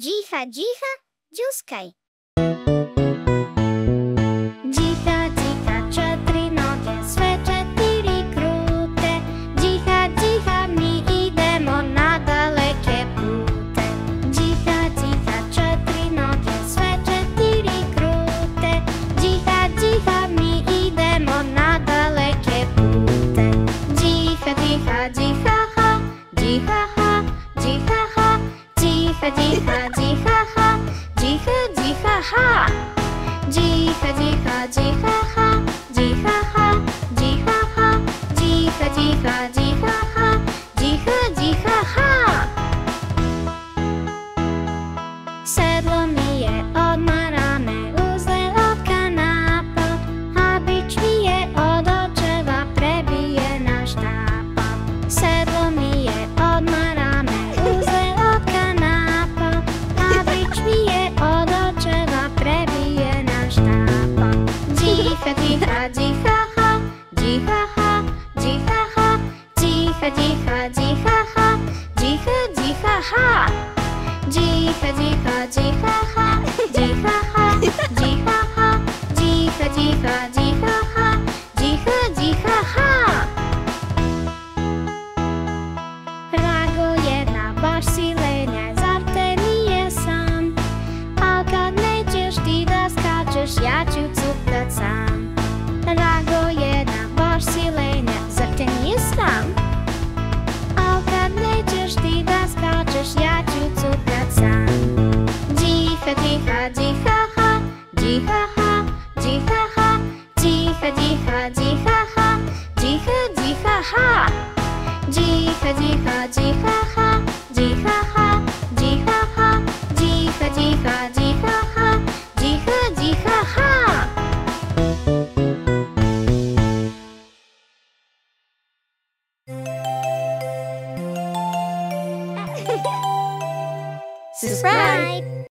Djiha, Djiha, Đuskaj. Djiha, Djiha, četiri noge, sve četiri krute. Djiha, Djiha, mi idemo na daleke pute. Djiha, Djiha, četiri noge, sve četiri krute. Djiha, Djiha, mi idemo na daleke pute. Djiha, Djiha, Djiha, ha, Djiha, ha, Djiha, ha. Djiha, Djiha, Djiha, ha, Djiha, Djiha, ha. Djiha, Djiha, Djiha, ha, Djiha, ha, Djiha, ha. Djiha, Djiha, Djiha, ha, Djiha, Djiha, ha. Sedlo mi je odmah rame uzelo od kanapa, a bič mi je od očeva prebijena štapa. Sedlo mi je odmah rame uzelo od kanapa, a bič mi je od očeva prebijena štapa. Djiha, Djiha, Djiha, ha, Djiha, ha, Djiha, ha. Djiha, Djiha, Djiha, ha, Djiha, Djiha, ha. Djiha, Djiha, Djiha, ha, Djiha, ha, Djiha, ha. Djiha, Djiha, Djiha, ha, Djiha, Djiha, ha. Rago jedna, baš si lenja, zar te nije sam? Al kad nećeš ti da skačeš, ja ću cuptat sam. Rago jedna, baš si lenja, zar te nije sram? Al kad nećeš ti da skačeš, ja ću cuptat sam. Djiha, Djiha, Djiha, ha, Djiha, ha, Djiha, ha. Djiha, Djiha, Djiha, ha, Djiha, Djiha, ha. Djiha, Djiha, Djiha, ha, Djiha, ha, Djiha, ha. Djiha, Djiha, Djiha, ha, Djiha, Djiha, ha. Subscribe.